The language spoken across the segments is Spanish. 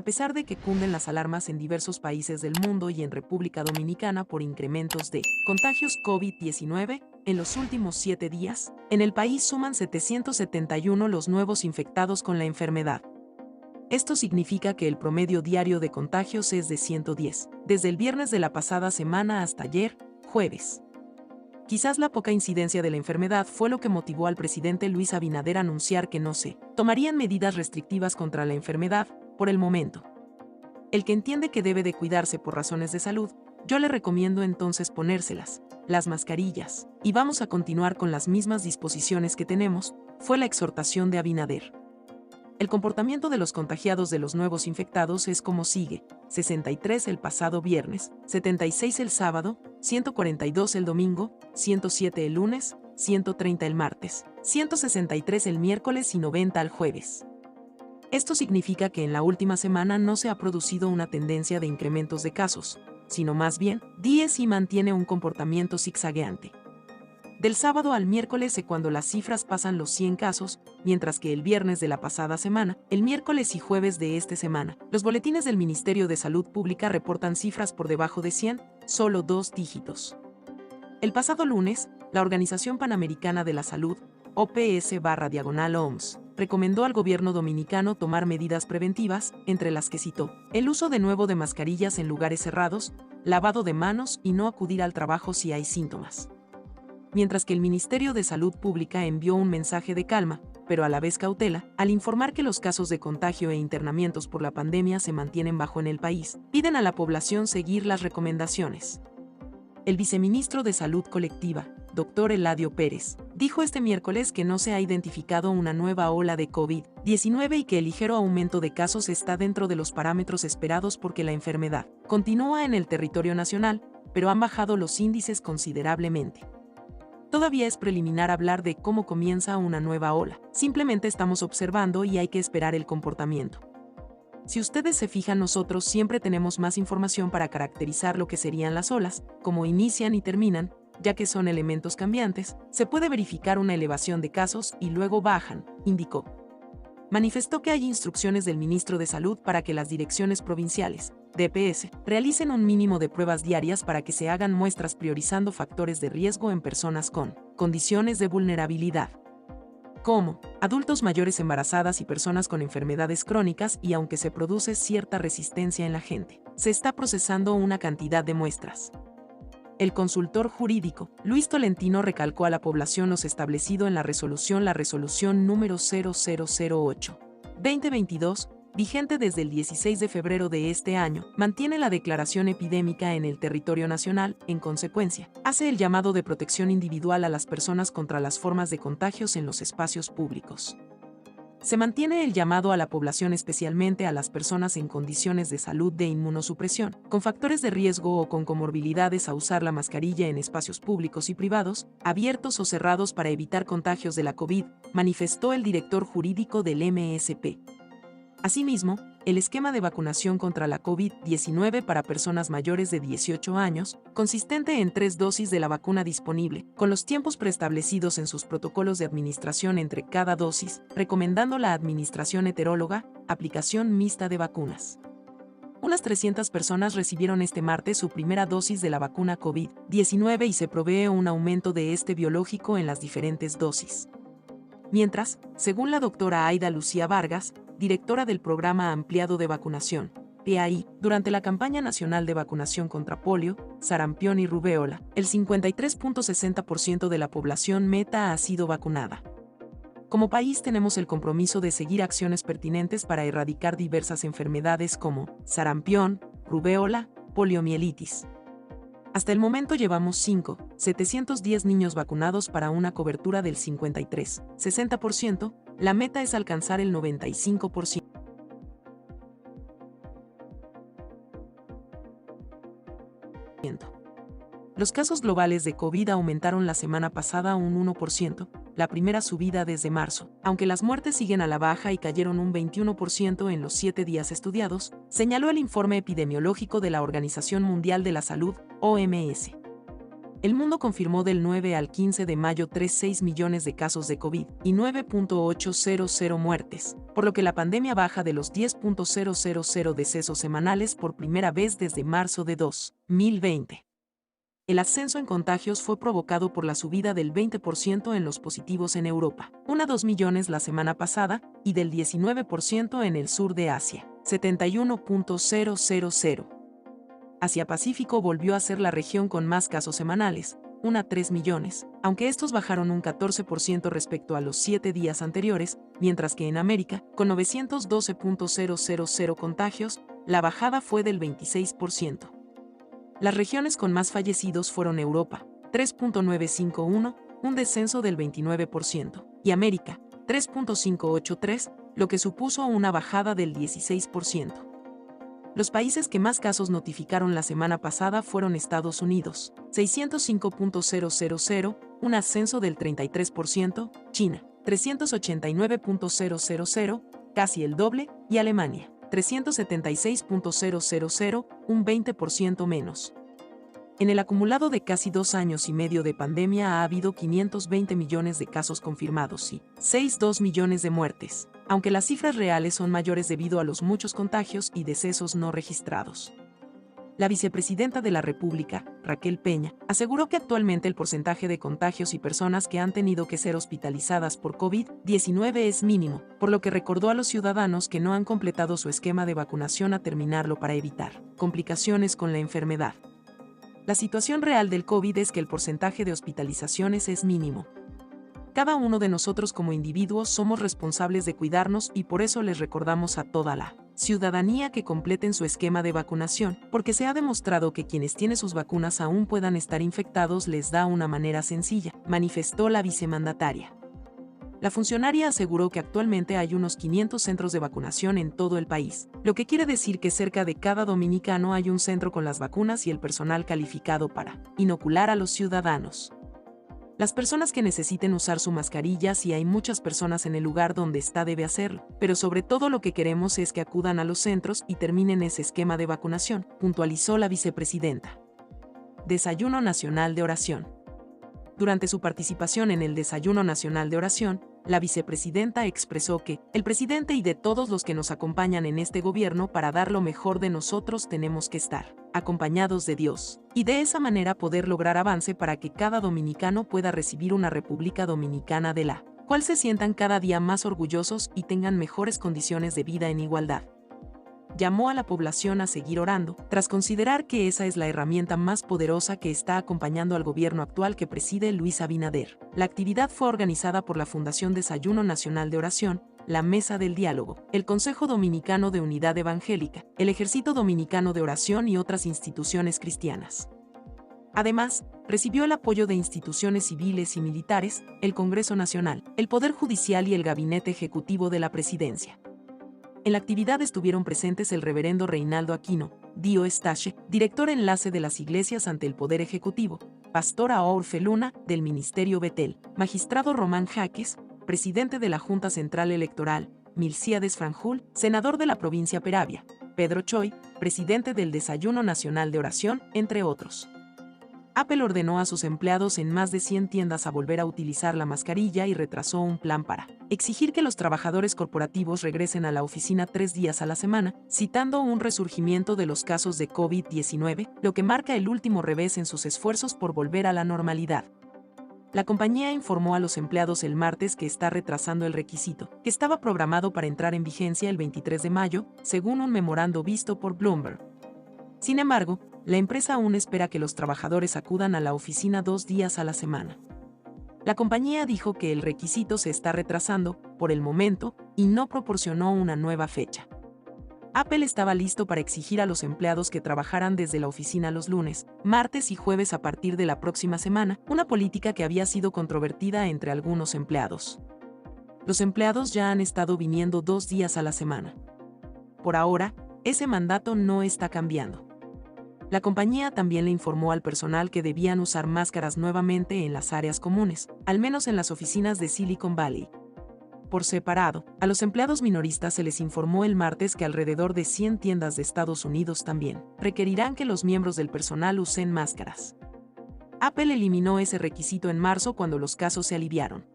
pesar de que cunden las alarmas en diversos países del mundo y en República Dominicana por incrementos de contagios COVID-19, en los últimos 7 días, en el país suman 771 los nuevos infectados con la enfermedad. Esto significa que el promedio diario de contagios es de 110, desde el viernes de la pasada semana hasta ayer, jueves. Quizás la poca incidencia de la enfermedad fue lo que motivó al presidente Luis Abinader a anunciar que no se tomarían medidas restrictivas contra la enfermedad, por el momento. El que entiende que debe de cuidarse por razones de salud, yo le recomiendo entonces ponérselas, las mascarillas, y vamos a continuar con las mismas disposiciones que tenemos, fue la exhortación de Abinader. El comportamiento de los contagiados de los nuevos infectados es como sigue: 63 el pasado viernes, 76 el sábado, 142 el domingo, 107 el lunes, 130 el martes, 163 el miércoles y 90 el jueves. Esto significa que en la última semana no se ha producido una tendencia de incrementos de casos, sino más bien, sí mantiene un comportamiento zigzagueante. Del sábado al miércoles es cuando las cifras pasan los 100 casos, mientras que el viernes de la pasada semana, el miércoles y jueves de esta semana, los boletines del Ministerio de Salud Pública reportan cifras por debajo de 100, solo 2 dígitos. El pasado lunes, la Organización Panamericana de la Salud, OPS/OMS, recomendó al gobierno dominicano tomar medidas preventivas, entre las que citó el uso de nuevo de mascarillas en lugares cerrados, lavado de manos y no acudir al trabajo si hay síntomas. Mientras que el Ministerio de Salud Pública envió un mensaje de calma, pero a la vez cautela, al informar que los casos de contagio e internamientos por la pandemia se mantienen bajo en el país, piden a la población seguir las recomendaciones. El viceministro de Salud Colectiva, Dr. Eladio Pérez, dijo este miércoles que no se ha identificado una nueva ola de COVID-19 y que el ligero aumento de casos está dentro de los parámetros esperados porque la enfermedad continúa en el territorio nacional, pero han bajado los índices considerablemente. Todavía es preliminar hablar de cómo comienza una nueva ola, simplemente estamos observando y hay que esperar el comportamiento. Si ustedes se fijan, nosotros siempre tenemos más información para caracterizar lo que serían las olas, cómo inician y terminan, ya que son elementos cambiantes, se puede verificar una elevación de casos y luego bajan, indicó. Manifestó que hay instrucciones del ministro de Salud para que las direcciones provinciales, DPS, realicen un mínimo de pruebas diarias para que se hagan muestras priorizando factores de riesgo en personas con condiciones de vulnerabilidad, como adultos mayores, embarazadas y personas con enfermedades crónicas, y aunque se produce cierta resistencia en la gente, se está procesando una cantidad de muestras. El consultor jurídico, Luis Tolentino, recalcó a la población lo establecido en la resolución número 0008/2022, vigente desde el 16 de febrero de este año, mantiene la declaración epidémica en el territorio nacional. En consecuencia, hace el llamado de protección individual a las personas contra las formas de contagios en los espacios públicos. Se mantiene el llamado a la población, especialmente a las personas en condiciones de salud de inmunosupresión, con factores de riesgo o con comorbilidades, a usar la mascarilla en espacios públicos y privados, abiertos o cerrados, para evitar contagios de la COVID, manifestó el director jurídico del MSP. Asimismo, el esquema de vacunación contra la COVID-19 para personas mayores de 18 años, consistente en 3 dosis de la vacuna disponible, con los tiempos preestablecidos en sus protocolos de administración entre cada dosis, recomendando la administración heteróloga, aplicación mixta de vacunas. Unas 300 personas recibieron este martes su primera dosis de la vacuna COVID-19 y se prevé un aumento de este biológico en las diferentes dosis. Mientras, según la doctora Aida Lucía Vargas, directora del Programa Ampliado de Vacunación, PAI, durante la campaña nacional de vacunación contra polio, sarampión y rubéola, el 53.60% de la población meta ha sido vacunada. Como país tenemos el compromiso de seguir acciones pertinentes para erradicar diversas enfermedades como sarampión, rubéola, poliomielitis. Hasta el momento llevamos 5.710 niños vacunados para una cobertura del 53.60%, la meta es alcanzar el 95%. Los casos globales de COVID aumentaron la semana pasada un 1%, la primera subida desde marzo, aunque las muertes siguen a la baja y cayeron un 21% en los 7 días estudiados, señaló el informe epidemiológico de la Organización Mundial de la Salud, OMS. El mundo confirmó del 9 al 15 de mayo 3,6 millones de casos de COVID y 9.800 muertes, por lo que la pandemia baja de los 10.000 decesos semanales por primera vez desde marzo de 2020. El ascenso en contagios fue provocado por la subida del 20% en los positivos en Europa, 2 millones la semana pasada, y del 19% en el sur de Asia, 71.000. Asia-Pacífico volvió a ser la región con más casos semanales, 3 millones, aunque estos bajaron un 14% respecto a los 7 días anteriores, mientras que en América, con 912.000 contagios, la bajada fue del 26%. Las regiones con más fallecidos fueron Europa, 3.951, un descenso del 29%, y América, 3.583, lo que supuso una bajada del 16%. Los países que más casos notificaron la semana pasada fueron Estados Unidos, 605.000, un ascenso del 33%, China, 389.000, casi el doble, y Alemania, 376.000, un 20% menos. En el acumulado de casi 2 años y medio de pandemia ha habido 520 millones de casos confirmados y 6,2 millones de muertes, aunque las cifras reales son mayores debido a los muchos contagios y decesos no registrados. La vicepresidenta de la República, Raquel Peña, aseguró que actualmente el porcentaje de contagios y personas que han tenido que ser hospitalizadas por COVID-19 es mínimo, por lo que recordó a los ciudadanos que no han completado su esquema de vacunación a terminarlo para evitar complicaciones con la enfermedad. La situación real del COVID es que el porcentaje de hospitalizaciones es mínimo. Cada uno de nosotros como individuos somos responsables de cuidarnos y por eso les recordamos a toda la ciudadanía que completen su esquema de vacunación, porque se ha demostrado que quienes tienen sus vacunas aún puedan estar infectados les da una manera sencilla, manifestó la vicemandataria. La funcionaria aseguró que actualmente hay unos 500 centros de vacunación en todo el país, lo que quiere decir que cerca de cada dominicano hay un centro con las vacunas y el personal calificado para inocular a los ciudadanos. Las personas que necesiten usar su mascarilla, si hay muchas personas en el lugar donde está debe hacerlo, pero sobre todo lo que queremos es que acudan a los centros y terminen ese esquema de vacunación, puntualizó la vicepresidenta. Desayuno Nacional de Oración. Durante su participación en el Desayuno Nacional de Oración, la vicepresidenta expresó que el presidente y de todos los que nos acompañan en este gobierno para dar lo mejor de nosotros tenemos que estar acompañados de Dios, y de esa manera poder lograr avance para que cada dominicano pueda recibir una República Dominicana de la cual se sientan cada día más orgullosos y tengan mejores condiciones de vida en igualdad. Llamó a la población a seguir orando, tras considerar que esa es la herramienta más poderosa que está acompañando al gobierno actual que preside Luis Abinader. La actividad fue organizada por la Fundación Desayuno Nacional de Oración, la Mesa del Diálogo, el Consejo Dominicano de Unidad Evangélica, el Ejército Dominicano de Oración y otras instituciones cristianas. Además, recibió el apoyo de instituciones civiles y militares, el Congreso Nacional, el Poder Judicial y el Gabinete Ejecutivo de la Presidencia. En la actividad estuvieron presentes el reverendo Reinaldo Aquino, Dio Estache, director enlace de las iglesias ante el Poder Ejecutivo, pastora Orfe Luna, del Ministerio Betel, magistrado Román Jaques, presidente de la Junta Central Electoral, Milcíades Franjul, senador de la provincia Peravia, Pedro Choi, presidente del Desayuno Nacional de Oración, entre otros. Apple ordenó a sus empleados en más de 100 tiendas a volver a utilizar la mascarilla y retrasó un plan para exigir que los trabajadores corporativos regresen a la oficina 3 días a la semana, citando un resurgimiento de los casos de COVID-19, lo que marca el último revés en sus esfuerzos por volver a la normalidad. La compañía informó a los empleados el martes que está retrasando el requisito, que estaba programado para entrar en vigencia el 23 de mayo, según un memorando visto por Bloomberg. Sin embargo, la empresa aún espera que los trabajadores acudan a la oficina 2 días a la semana. La compañía dijo que el requisito se está retrasando, por el momento, y no proporcionó una nueva fecha. Apple estaba listo para exigir a los empleados que trabajaran desde la oficina los lunes, martes y jueves a partir de la próxima semana, una política que había sido controvertida entre algunos empleados. Los empleados ya han estado viniendo 2 días a la semana. Por ahora, ese mandato no está cambiando. La compañía también le informó al personal que debían usar máscaras nuevamente en las áreas comunes, al menos en las oficinas de Silicon Valley. Por separado, a los empleados minoristas se les informó el martes que alrededor de 100 tiendas de Estados Unidos también requerirán que los miembros del personal usen máscaras. Apple eliminó ese requisito en marzo cuando los casos se aliviaron.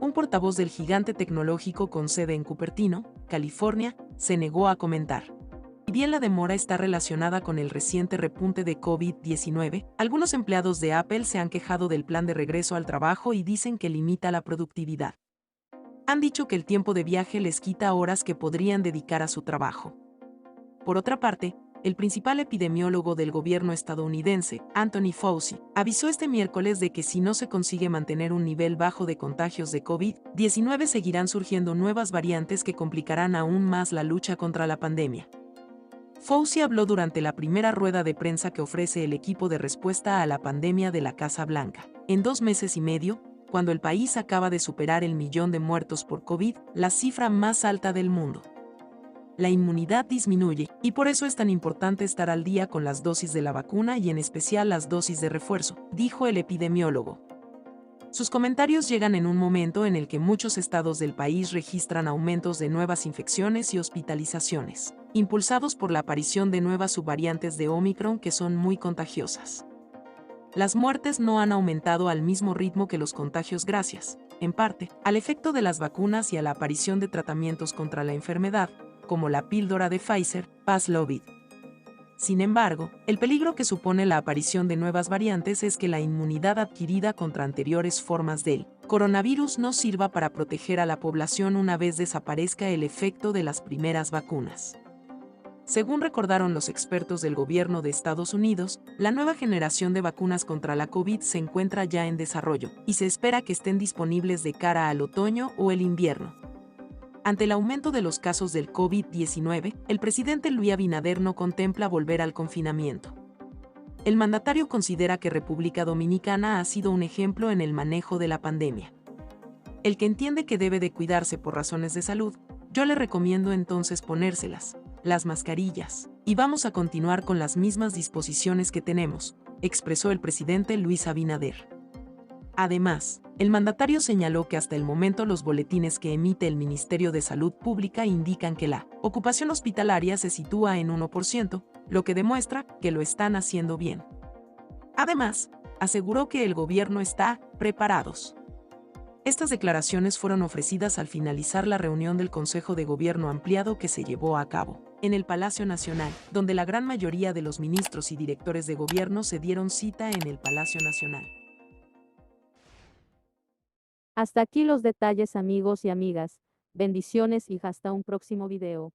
Un portavoz del gigante tecnológico con sede en Cupertino, California, se negó a comentar. Si bien la demora está relacionada con el reciente repunte de COVID-19, algunos empleados de Apple se han quejado del plan de regreso al trabajo y dicen que limita la productividad. Han dicho que el tiempo de viaje les quita horas que podrían dedicar a su trabajo. Por otra parte, el principal epidemiólogo del gobierno estadounidense, Anthony Fauci, avisó este miércoles de que si no se consigue mantener un nivel bajo de contagios de COVID-19 seguirán surgiendo nuevas variantes que complicarán aún más la lucha contra la pandemia. Fauci habló durante la primera rueda de prensa que ofrece el equipo de respuesta a la pandemia de la Casa Blanca. En 2 meses y medio, cuando el país acaba de superar el millón de muertos por COVID, la cifra más alta del mundo. La inmunidad disminuye, y por eso es tan importante estar al día con las dosis de la vacuna y en especial las dosis de refuerzo, dijo el epidemiólogo. Sus comentarios llegan en un momento en el que muchos estados del país registran aumentos de nuevas infecciones y hospitalizaciones, impulsados por la aparición de nuevas subvariantes de Omicron que son muy contagiosas. Las muertes no han aumentado al mismo ritmo que los contagios gracias, en parte, al efecto de las vacunas y a la aparición de tratamientos contra la enfermedad, como la píldora de Pfizer, Paxlovid. Sin embargo, el peligro que supone la aparición de nuevas variantes es que la inmunidad adquirida contra anteriores formas del coronavirus no sirva para proteger a la población una vez desaparezca el efecto de las primeras vacunas. Según recordaron los expertos del gobierno de Estados Unidos, la nueva generación de vacunas contra la COVID se encuentra ya en desarrollo, y se espera que estén disponibles de cara al otoño o el invierno. Ante el aumento de los casos del COVID-19, el presidente Luis Abinader no contempla volver al confinamiento. El mandatario considera que República Dominicana ha sido un ejemplo en el manejo de la pandemia. El que entiende que debe de cuidarse por razones de salud, yo le recomiendo entonces ponérselas, las mascarillas, y vamos a continuar con las mismas disposiciones que tenemos, expresó el presidente Luis Abinader. Además, el mandatario señaló que hasta el momento los boletines que emite el Ministerio de Salud Pública indican que la ocupación hospitalaria se sitúa en 1%, lo que demuestra que lo están haciendo bien. Además, aseguró que el gobierno está preparados. Estas declaraciones fueron ofrecidas al finalizar la reunión del Consejo de Gobierno ampliado que se llevó a cabo en el Palacio Nacional, donde la gran mayoría de los ministros y directores de gobierno se dieron cita en el Palacio Nacional. Hasta aquí los detalles, amigos y amigas. Bendiciones y hasta un próximo video.